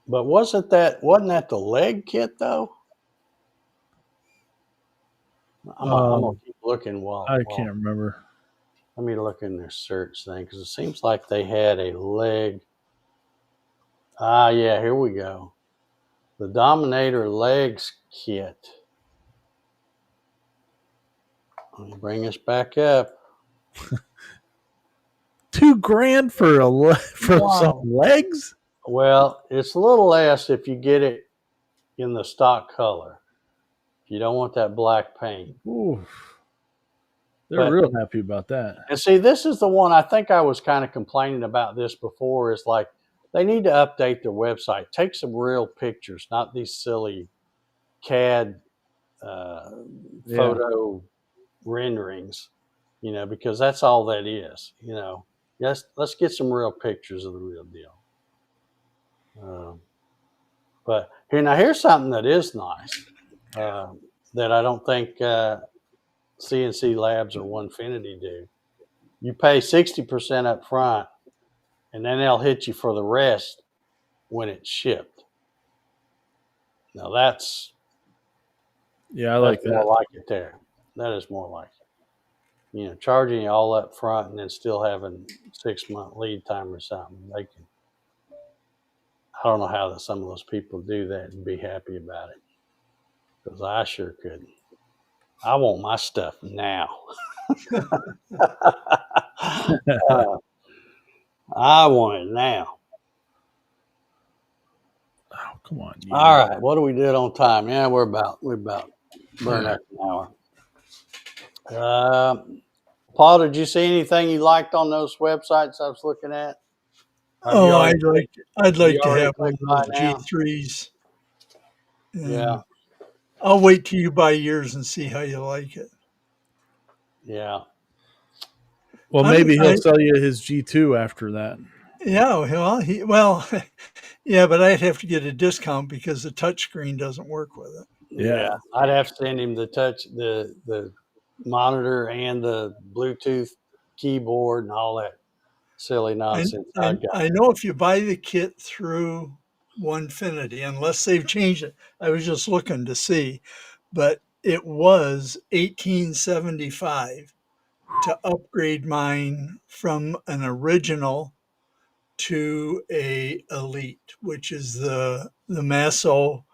wasn't that the leg kit though? I'm gonna keep looking I can't remember. let me look in their search thing because it seems like they had a leg. Ah, yeah, here we go. The Dominator legs kit. Let me bring us back up. $2,000 for some legs? Well, it's a little less if you get it in the stock color. If you don't want that black paint. Ooh, they're But real happy about that. and see, this is the one I think I was kind of complaining about this before. Is like they need to update their website. Take some real pictures, not these silly CAD photo renderings. Because that's all that is. Let's get some real pictures of the real deal. But here's something that is nice that I don't think CNC Labs or PwnCNC do. You pay 60% up front, and then they'll hit you for the rest when it's shipped. Now that's I like more that. like it there. That is more like it. Charging you all up front and then still having 6-month lead time or something. I don't know how some of those people do that and be happy about it, because I sure couldn't. I want my stuff now. I want it now. Oh, come on. All right, what do we do on time? Yeah, we're about burn up an hour. Paul, did you see anything you liked on those websites I was looking at? Oh, I'd like to have one of by those now? G3s. Yeah, And I'll wait till you buy yours and see how you like it. yeah. Well, maybe he'll sell you his G2 after that. Yeah, yeah, but I'd have to get a discount because the touchscreen doesn't work with it. Yeah, I'd have to send him the monitor and the Bluetooth keyboard and all that silly nonsense. I know if you buy the kit through PwnCNC, unless they've changed it, I was just looking to see, but it was $18.75 to upgrade mine from an original to a Elite, which is the Masso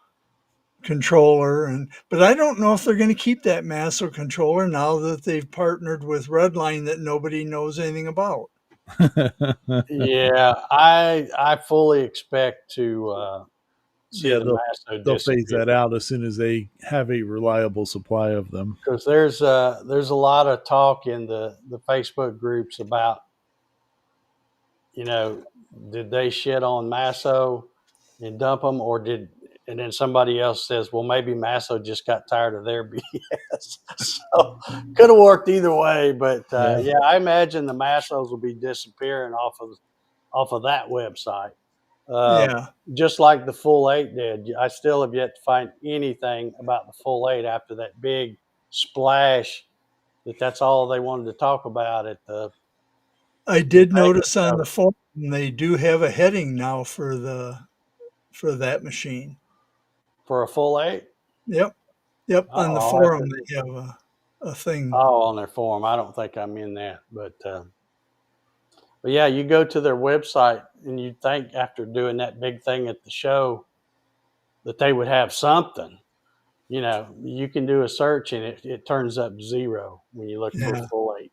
controller. But I don't know if they're going to keep that Masso controller now that they've partnered with Redline that nobody knows anything about. Yeah, I fully expect to see the Masso they'll phase that out as soon as they have a reliable supply of them. Because there's a lot of talk in the Facebook groups about, did they shit on Masso and dump them, and then somebody else says, well, maybe Masso just got tired of their BS. So could have worked either way, but yeah, I imagine the Massos will be disappearing off of that website. Just like the Full 8 did. I still have yet to find anything about the Full 8 after that big splash that's all they wanted to talk about at the. I did notice on the forum they do have a heading now for that machine. For a Full 8? Yep. On the forum they have a thing. Oh, on their forum. I don't think I'm in that, but yeah, you go to their website and you think after doing that big thing at the show that they would have something. You can do a search and it turns up 0 when you look for a Full 8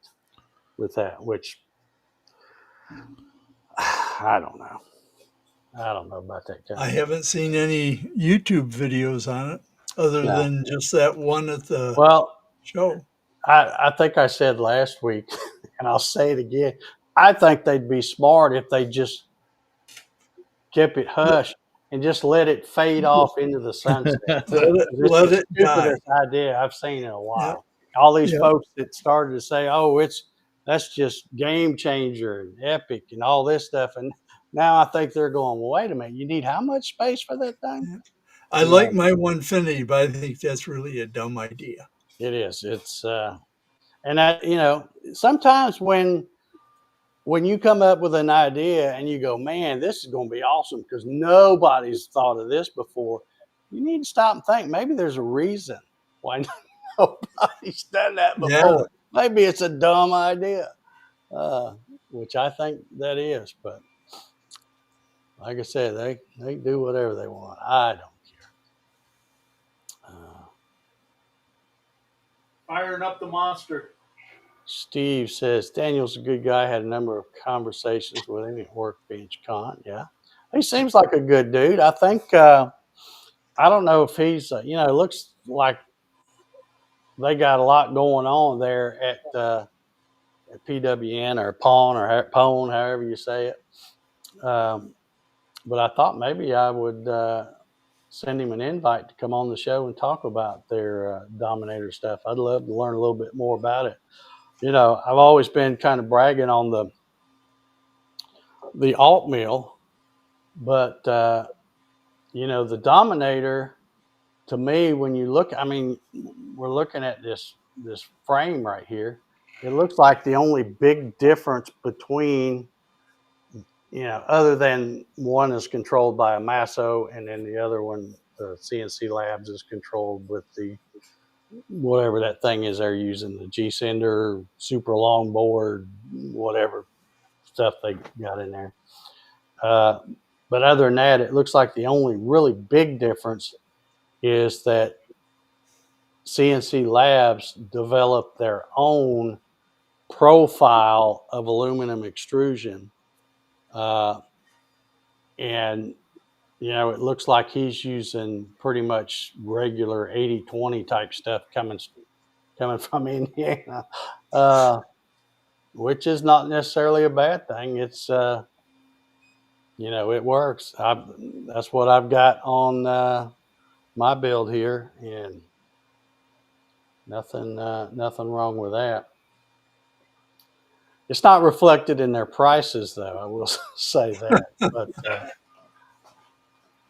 with that, which I don't know. I don't know about that kind I haven't seen any YouTube videos on it other than just that one at the show. I think I said last week, and I'll say it again. I think they'd be smart if they just kept it hush and just let it fade off into the sunset. let it die. Stupidest idea I've seen in a while. All these folks that started to say, "Oh, that's just game changer and epic and all this stuff," and now I think they're going, "Well, wait a minute, you need how much space for that thing?" I like my PwnCNC, but I think that's really a dumb idea. It is. It's and that sometimes when you come up with an idea and you go, man, this is going to be awesome because nobody's thought of this before, you need to stop and think maybe there's a reason why Nobody's done that Yeah. before. Maybe it's a dumb idea, which I think that is. But like I said, they do whatever they want. I don't care. Firing up the monster. Steve says Daniel's a good guy. Had a number of conversations with him at Workbench Con. Yeah, he seems like a good dude. I think I don't know if he's it looks like they got a lot going on there at PWN or Pwn, however you say it. But I thought maybe I would send him an invite to come on the show and talk about their Dominator stuff. I'd love to learn a little bit more about it. I've always been kind of bragging on the alt mill, but the Dominator, to me, when you look, I mean, we're looking at this frame right here. It looks like the only big difference between, other than one is controlled by a Masso and then the other one, the CNC Labs, is controlled with the whatever that thing is they're using, the G Sender, super long board, whatever stuff they got in there. But other than that, it looks like the only really big difference is that CNC Labs developed their own profile of aluminum extrusion. And, it looks like he's using pretty much regular 80-20 type stuff coming from Indiana, which is not necessarily a bad thing. It's, it works. That's what I've got on my build here, and nothing wrong with that. It's not reflected in their prices, though. I will say that, but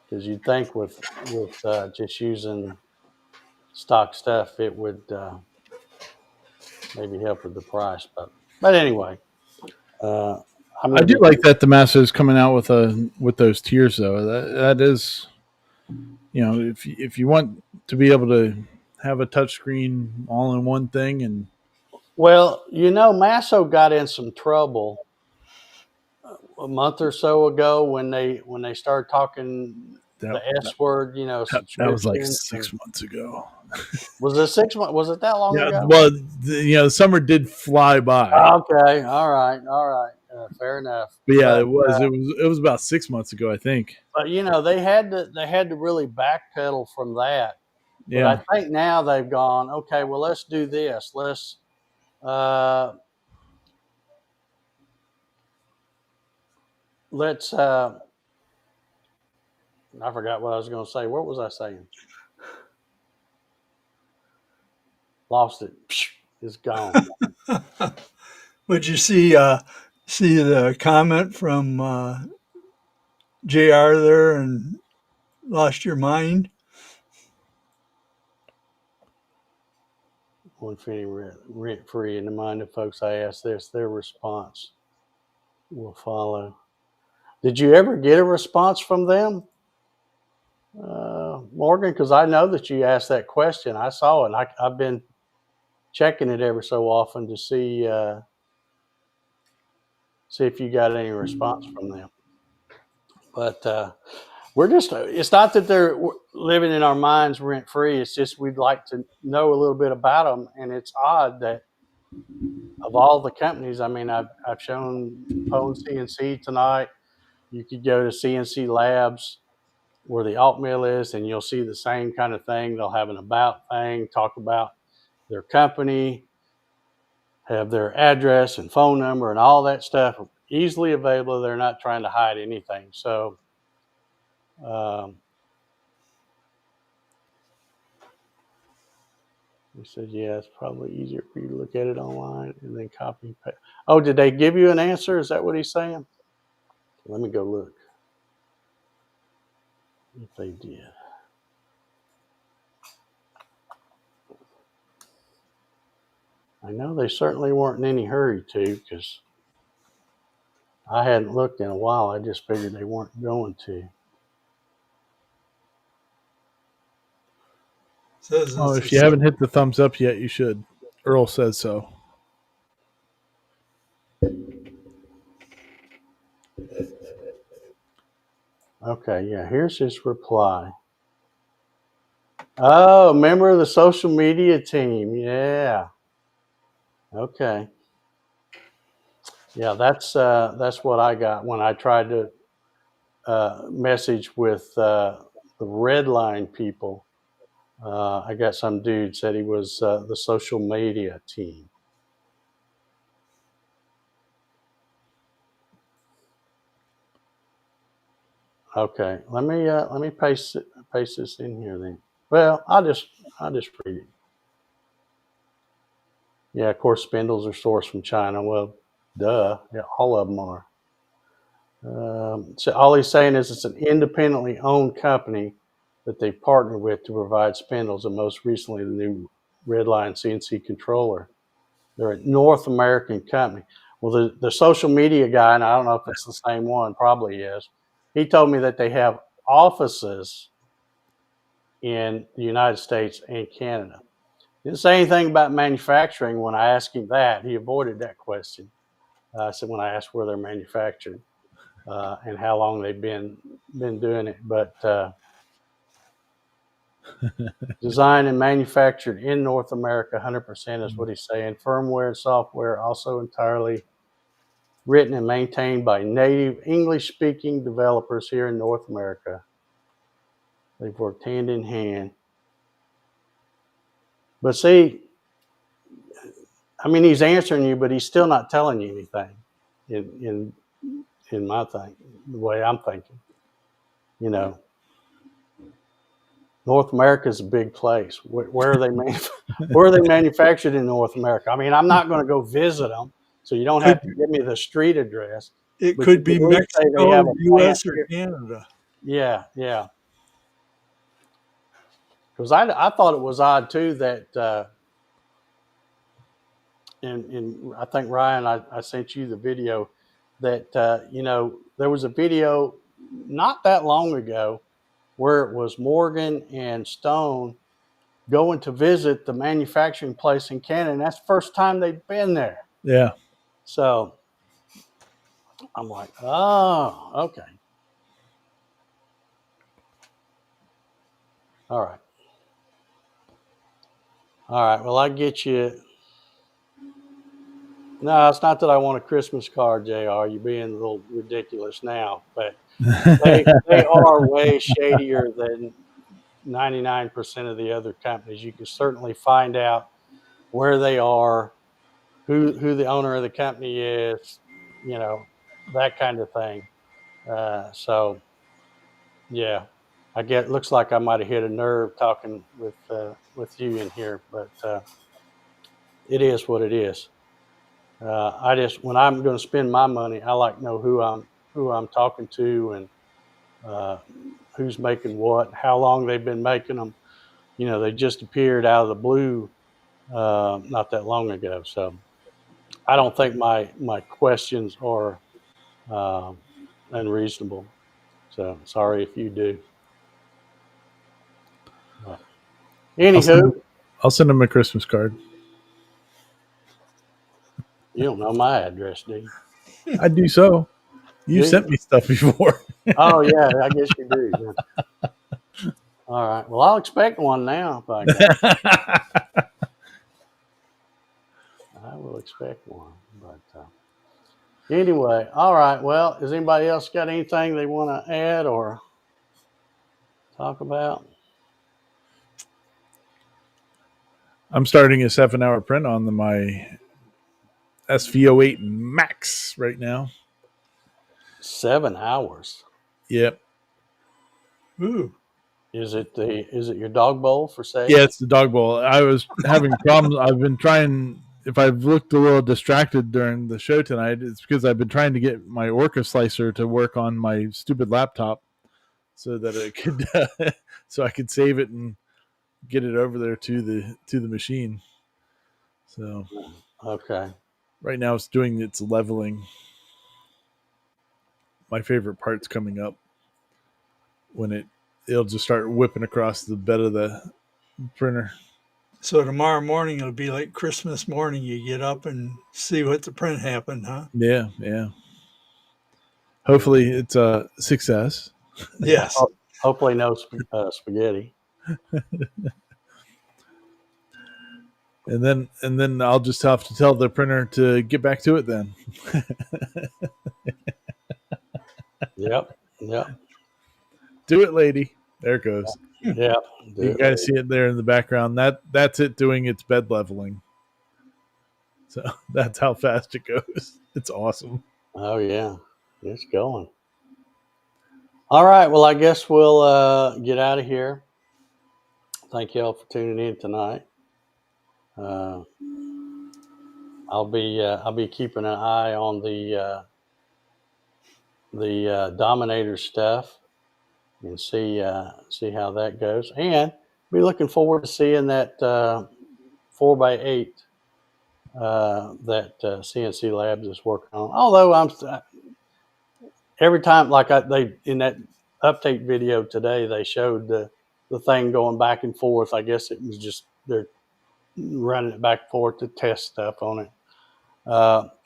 because you'd think with just using stock stuff, it would maybe help with the price. But anyway, I do like that the Masso is coming out with those tiers though. That is, if you want to be able to have a touchscreen all in one thing, and Masso got in some trouble a month or so ago when they started talking the S word, that was like subscription. 6 months ago. Was it 6 months? Was it that long ago? Well, the summer did fly by. Okay, all right, fair enough. But yeah, it was about 6 months ago, I think. But they had to really backpedal from that. Yeah. But I think now they've gone, okay, well, let's do this. Let's I forgot what I was going to say. What was I saying? Lost it. It's gone. Would you see the comment from JR there and lost your mind? One penny rent free. In the mind of folks I ask this, their response will follow. Did you ever get a response from them, Morgan? Because I know that you asked that question. I saw it. I've been checking it every so often to see if you got any response from them. But it's not that they're living in our minds rent free. It's just we'd like to know a little bit about them. And it's odd that of all the companies, I mean, I've shown PwnCNC tonight. You could go to CNC Labs where the alt mill is, and you'll see the same kind of thing. They'll have an about thing, talk about their company, have their address and phone number and all that stuff easily available. They're not trying to hide anything. So, he said, yeah, it's probably easier for you to look at it online and then copy and paste. Oh, did they give you an answer? Is that what he's saying? Let me go look. If they did. I know they certainly weren't in any hurry to, because I hadn't looked in a while. I just figured they weren't going to. Says Oh, it's if you haven't hit the thumbs up yet, you should. Earl says so. Okay, yeah, here's his reply. Oh, member of the social media team. Yeah. Okay. Yeah, that's what I got when I tried to message with the red line people. I got some dude said he was the social media team. Okay, let me paste this in here then. Well, I'll just read it. Yeah, of course, spindles are sourced from China. Well, duh. Yeah, all of them are. So all he's saying is it's an independently owned company that they partnered with to provide spindles, and most recently the new Redline CNC controller. They're a North American company. Well, the social media guy, and I don't know if it's the same one, probably is. He told me that they have offices in the United States and Canada. Didn't say anything about manufacturing when I asked him that. He avoided that question. I said when I asked where they're manufactured and how long they've been doing it, but designed and manufactured in North America, 100% is what he's saying. Firmware and software also entirely written and maintained by native English-speaking developers here in North America. They've worked hand in hand. But see, I mean, he's answering you, but he's still not telling you anything. In my thing, the way I'm thinking, you know, North America is a big place. Where are they where are they manufactured in North America? I mean, I'm not going to go visit them, so you don't have to give me the street address. It But you could can be at least say they Mexico, have a plant U.S., or here. Canada. Yeah, yeah. Because I thought it was odd too that, and I think Ryan, I sent you the video that you know, there was a video not that long ago where it was Morgan and Stone going to visit the manufacturing place in Canada, and that's the first time they've been there. Yeah. So I'm like, oh, okay, all right, all right. Well, I get you. No, it's not that I want a Christmas card, Jr. You're being a little ridiculous now, but they are way shadier than 99% of the other companies. You can certainly find out where they are, who the owner of the company is, you know, that kind of thing. So yeah, I get. Looks like I might have hit a nerve talking with you in here, but it is what it is. I just when I'm going to spend my money, I like to know who I'm talking to and uh, who's making what, how long they've been making them. You know, they just appeared out of the blue not that long ago. So I don't think my questions are um, unreasonable. So sorry if you do. But I'll anywho, send I'll send him a Christmas card. you don't know my address, do you? I do so. You Do sent you? me stuff before. Oh yeah, I guess you do. Yeah. All right. Well, I'll expect one now. By God, I will expect one. But anyway, all right. Well, has anybody else got anything they want to add or talk about? I'm starting a 7-hour print on my SV08 Max right now. 7 hours. Yep. Ooh. Is it your dog bowl for Yeah, sale? it's the dog bowl. I was having problems. I've been trying. If I've looked a little distracted during the show tonight, it's because I've been trying to get my Orca slicer to work on my stupid laptop, so that it could, so I could save it and get it over there to the machine. So Okay. right now it's doing its leveling. My favorite part's coming up when it'll just start whipping across the bed of the printer. So tomorrow morning it'll be like Christmas morning. You get up and see what the print happened, huh? Yeah, yeah. Hopefully it's a success. Yeah. Yes. Hopefully no spaghetti. And then I'll just have to tell the printer to get back to it then. Yep. Yep. Do it, lady. There it goes. Yep. You guys see it there in the background. That's it doing its bed leveling. So that's how fast it goes. It's awesome. Oh yeah, it's going. All right. Well, I guess we'll get out of here. Thank you all for tuning in tonight. I'll be keeping an eye on the Dominator stuff and see how that goes, and be looking forward to seeing that 4x8 that CNC Labs is working on. Although every time, like they in that update video today, they showed the thing going back and forth. I guess it was just they're running it back and forth to test stuff on it.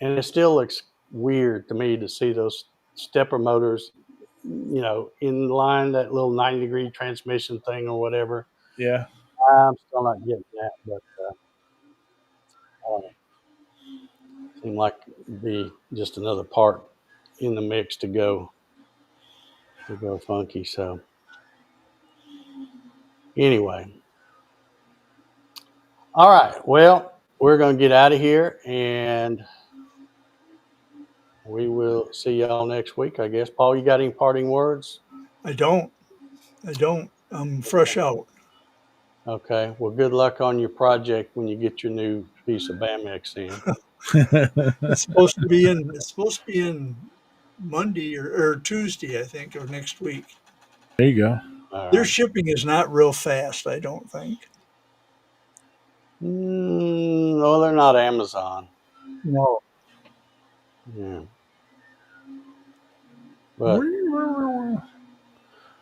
And it still looks weird to me to see those stepper motors, in line, that little 90-degree transmission thing or whatever. Yeah. I'm still not getting that, but seemed like it'd be just another part in the mix to go funky. So anyway, all right. Well, we're going to get out of here, and we will see y'all next week, I guess. Paul, you got any parting words? I don't. I'm fresh out. Okay. Well, good luck on your project when you get your new piece of Bamex in. It's supposed to be in. It's supposed to be in Monday or Tuesday, I think, of next week. There you go. All Their right. shipping is not real fast, I don't think. No, they're not Amazon. No. Yeah. But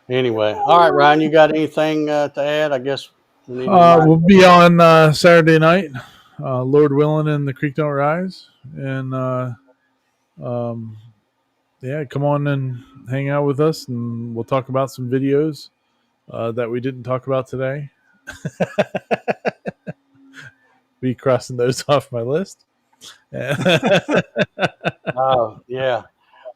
anyway, all right, Ryan, you got anything to add? I guess we need to remind We'll be on Saturday night, Lord willing, and the creek don't rise. And yeah, come on and hang out with us, and we'll talk about some videos that we didn't talk about today. Be crossing those off my list. Oh, yeah.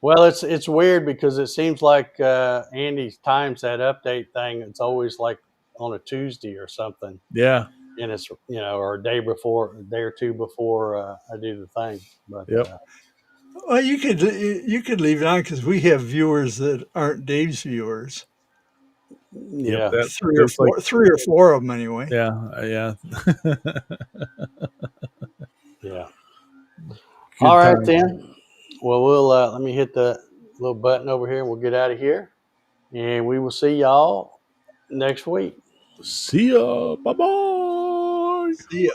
Well, it's weird because it seems like Andy times that update thing. It's always like on a Tuesday or something, Yeah. and it's or a day or two before I do the thing. But Yep. Well, you could leave it on because we have viewers that aren't Dave's viewers. Yep. yeah, That Three or four of them anyway. Yeah. Yeah. yeah. Good All right time. then. Well, we'll let me hit the little button over here, and we'll get out of here, and we will see y'all next week. See ya. Bye bye. See ya.